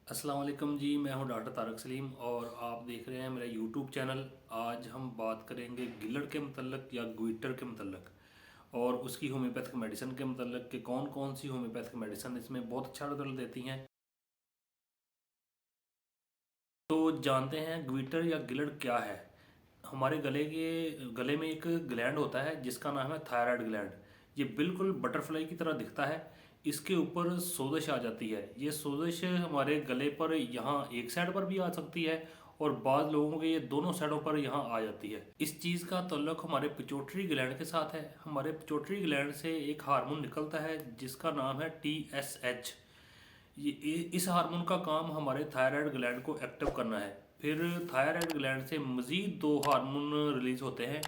अस्सलाम वालेकुम जी। मैं हूं डॉक्टर तारक सलीम और आप देख रहे हैं मेरा यूट्यूब चैनल। आज हम बात करेंगे गिलड़ के मतलब या ग्विटर के मतलब और उसकी होम्योपैथिक मेडिसिन के मतलब कि कौन कौन सी होम्योपैथिक मेडिसिन इसमें बहुत अच्छा रिजल्ट देती हैं। तो जानते हैं ग्विटर या गिलड़ क्या है। हमारे गले में एक ग्लैंड होता है जिसका नाम है थायराइड ग्लैंड। ये बिल्कुल बटरफ्लाई की तरह दिखता है। इसके ऊपर सोजिश आ जाती है। ये सोजिश हमारे गले पर यहाँ एक साइड पर भी आ सकती है और बाद लोगों के ये दोनों साइडों पर यहाँ आ जाती है। इस चीज़ का ताल्लुक हमारे पिट्यूटरी ग्लैंड के साथ है। हमारे पिट्यूटरी ग्लैंड से एक हार्मोन निकलता है जिसका नाम है TSH। इस हार्मोन का काम हमारे थायराइड ग्लैंड को एक्टिव करना है। फिर थायराइड ग्लैंड से मज़ीद दो हार्मोन रिलीज होते हैं।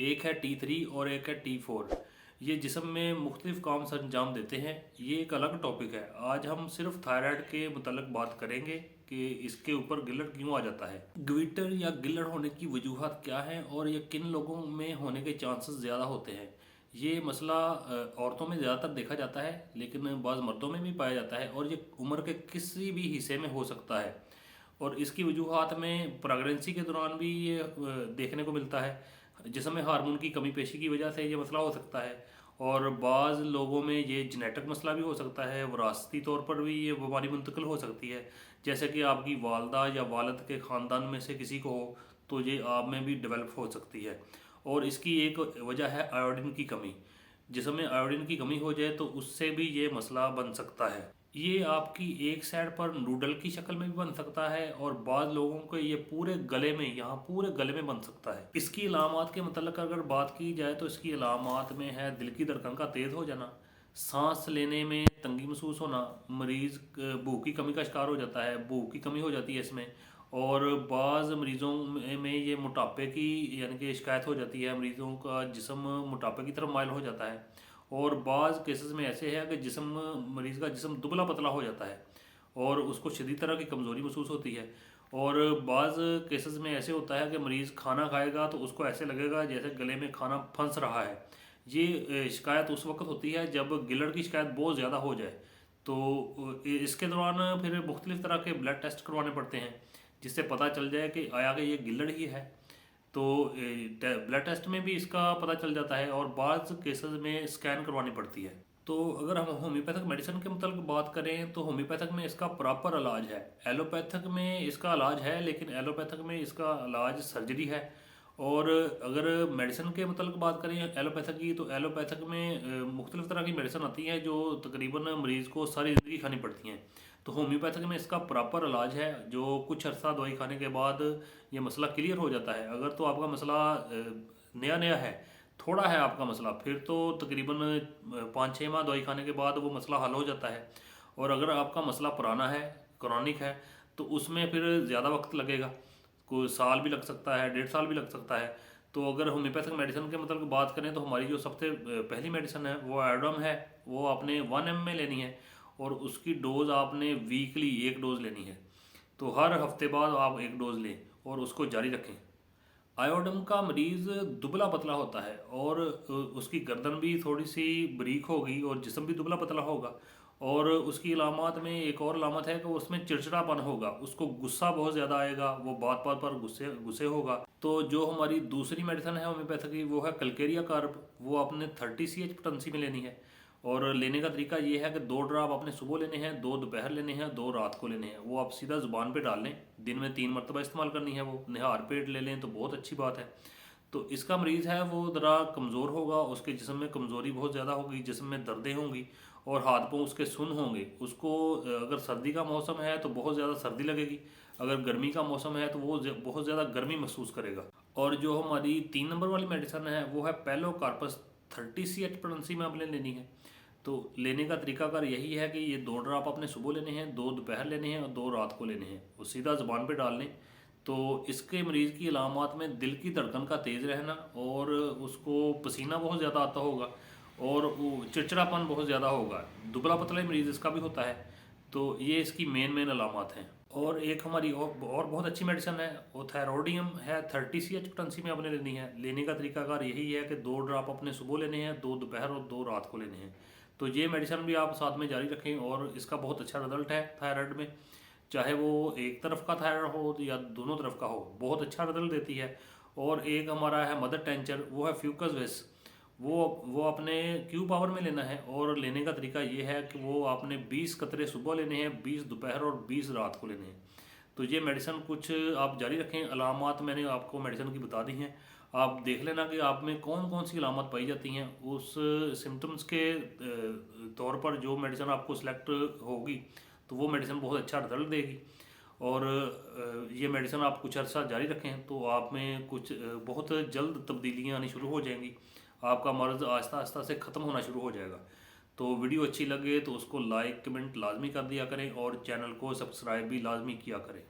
एक है T3 और एक है T4। ये जिस्म में मुख्तलिफ काम सर अंजाम देते हैं। ये एक अलग टॉपिक है। आज हम सिर्फ थायराइड के मुतल्लिक बात करेंगे कि इसके ऊपर गिल्लड़ क्यों आ जाता है, ग्विटर या गिल्लड़ होने की वजूहत क्या हैं और ये किन लोगों में होने के चांसेस ज़्यादा होते हैं। ये मसला औरतों में ज़्यादातर देखा जाता है लेकिन बाज़ मर्दों में भी पाया जाता है और ये उम्र के किसी भी हिस्से में हो सकता है। और इसकी वजूहत में प्रेगनेंसी के दौरान भी ये देखने को मिलता है। जिसमें हार्मोन की कमी पेशी की वजह से ये मसला हो सकता है। और बाज़ लोगों में ये जेनेटिक मसला भी हो सकता है, वरासती तौर पर भी ये बीमारी मुंतकिल हो सकती है। जैसे कि आपकी वालदा या वालद के ख़ानदान में से किसी को हो तो ये आप में भी डेवलप हो सकती है। और इसकी एक वजह है आयोडीन की कमी। जिसमें आयोडीन की कमी हो जाए तो उससे भी ये मसला बन सकता है। ये आपकी एक साइड पर नूडल की शक्ल में भी बन सकता है और बाद लोगों को ये पूरे गले में, यहाँ पूरे गले में बन सकता है। इसकी अलामात के मतलब अगर बात की जाए तो इसकी अलामात में है दिल की धड़कन का तेज़ हो जाना, सांस लेने में तंगी महसूस होना, मरीज़ भूख की कमी का शिकार हो जाता है, भूख की कमी हो जाती है इसमें। और बाज़ मरीज़ों में ये मोटापे की यानी कि शिकायत हो जाती है, मरीज़ों का जिस्म मोटापे की तरफ माइल हो जाता है। और बाज़ केसेस में ऐसे है कि मरीज़ का जिस्म दुबला पतला हो जाता है और उसको शदीद तरह की कमज़ोरी महसूस होती है। और बाज़ केसेस में ऐसे होता है कि मरीज़ खाना खाएगा तो उसको ऐसे लगेगा जैसे गले में खाना फंस रहा है। ये शिकायत उस वक्त होती है जब गिलड़ की शिकायत बहुत ज़्यादा हो जाए। तो इसके दौरान फिर मुख्तलिफ़ तरह के ब्लड टेस्ट करवाने पड़ते हैं जिससे पता चल जाए कि आया कि ये गिलड़ ही है। तो ब्लड टेस्ट में भी इसका पता चल जाता है और बाज़ केसेस में स्कैन करवानी पड़ती है। तो अगर हम होम्योपैथिक मेडिसिन के मतलब बात करें तो होम्योपैथिक में इसका प्रॉपर इलाज है। एलोपैथिक में इसका इलाज है लेकिन एलोपैथिक में इसका इलाज सर्जरी है। और अगर मेडिसिन के मतलब बात करें एलोपैथिक की तो एलोपैथिक में मुख्तलिफ तरह की मेडिसिन आती हैं जो तकरीबन मरीज़ को सारी ज़िंदगी खानी पड़ती हैं। तो होम्योपैथिक में इसका प्रॉपर इलाज है जो कुछ अर्सा दवाई खाने के बाद ये मसला क्लियर हो जाता है। अगर तो आपका मसला नया नया है, थोड़ा है आपका मसला, फिर तो तकरीबन 5-6 माह दवाई खाने के बाद वो मसला हल हो जाता है। और अगर आपका मसला पुराना है, क्रॉनिक है, तो उसमें फिर ज़्यादा वक्त लगेगा, कोई साल भी लग सकता है, 1.5 साल भी लग सकता है। तो अगर होम्योपैथिक मेडिसिन के मतलब बात करें तो हमारी जो सबसे पहली मेडिसिन है वो आयोडम है। वो आपने 1 ml में लेनी है और उसकी डोज़ आपने वीकली एक डोज़ लेनी है। तो हर हफ्ते बाद आप एक डोज़ लें और उसको जारी रखें। आयोडम का मरीज़ दुबला पतला होता है और उसकी गर्दन भी थोड़ी सी बारीक होगी और जिस्म भी दुबला पतला होगा। और उसकी अलामत में एक और अलामत है कि उसमें चिड़चिड़ापन होगा, उसको गुस्सा बहुत ज़्यादा आएगा, वो बात बात पर गुस्से गुस्से होगा। तो जो हमारी दूसरी मेडिसिन है होम्योपैथी की वो है कलकेरिया कार्ब। वो आपने 30 CH पोटेंसी में लेनी है। और लेने का तरीका ये है कि 2 ड्राप आपने सुबह लेने हैं, 2 दोपहर लेने हैं, 2 रात को लेने हैं। वो आप सीधा ज़ुबान पे डाल लें, दिन में 3 मरतबा इस्तेमाल करनी है। वो निहार पेट ले लें तो बहुत अच्छी बात है। तो इसका मरीज़ है वो ज़रा कमज़ोर होगा, उसके जिस्म में कमज़ोरी बहुत ज़्यादा होगी, जिस्म में दर्दें होंगी और हाथ पाँव उसके सुन्न होंगे। उसको अगर सर्दी का मौसम है तो बहुत ज़्यादा सर्दी लगेगी, अगर गर्मी का मौसम है तो वो बहुत ज़्यादा गर्मी महसूस करेगा। और जो हमारी 3 नंबर वाली मेडिसिन है वो है पेलो कार्पस। 30 CH पोटेंसी में आपने लेनी है। तो लेने का तरीकाकार यही है कि ये 2 ड्राप आपने सुबह लेने हैं, 2 दोपहर लेने हैं और 2 रात को लेने हैं। वो सीधा ज़ुबान पे डाल लें। तो इसके मरीज़ की अलामत में दिल की धड़कन का तेज़ रहना और उसको पसीना बहुत ज़्यादा आता होगा और वो चिड़चिड़ापन बहुत ज़्यादा होगा। दुबला पतला मरीज़ इसका भी होता है। तो ये इसकी मेन अलामत हैं। और एक हमारी और बहुत अच्छी मेडिसिन है वो थायरोडियम है। 30 CH पोटेंसी में आपने लेनी है। लेने का तरीकाकार यही है कि 2 ड्राप अपने सुबह लेने हैं, 2 दोपहर और 2 रात को लेने हैं। तो ये मेडिसिन भी आप साथ में जारी रखें और इसका बहुत अच्छा रिजल्ट है थायराइड में। चाहे वो एक तरफ का थायराइड हो या दोनों तरफ का हो, बहुत अच्छा रिजल्ट देती है। और एक हमारा है मदर टेंचर, वो है फ्यूकस वेस। वो अपने क्यू पावर में लेना है, और लेने का तरीका ये है कि वो आपने 20 कतरे सुबह लेने हैं, 20 दोपहर और 20 रात को लेने हैं। तो ये मेडिसिन कुछ आप जारी रखें। अलामात मैंने आपको मेडिसिन की बता दी हैं, आप देख लेना कि आप में कौन कौन सी अलामत पाई जाती हैं। उस सिम्टम्स के तौर पर जो मेडिसिन आपको सिलेक्ट होगी तो वो मेडिसिन बहुत अच्छा रिजल्ट देगी। और ये मेडिसिन आप कुछ अर्सा जारी रखें तो आप में कुछ बहुत जल्द तब्दीलियाँ आनी शुरू हो जाएंगी। आपका मर्ज़ आहिस्ता आहिस्ता से ख़त्म होना शुरू हो जाएगा। तो वीडियो अच्छी लगे तो उसको लाइक कमेंट लाजमी कर दिया करें, और चैनल को सब्सक्राइब भी लाजमी किया करें।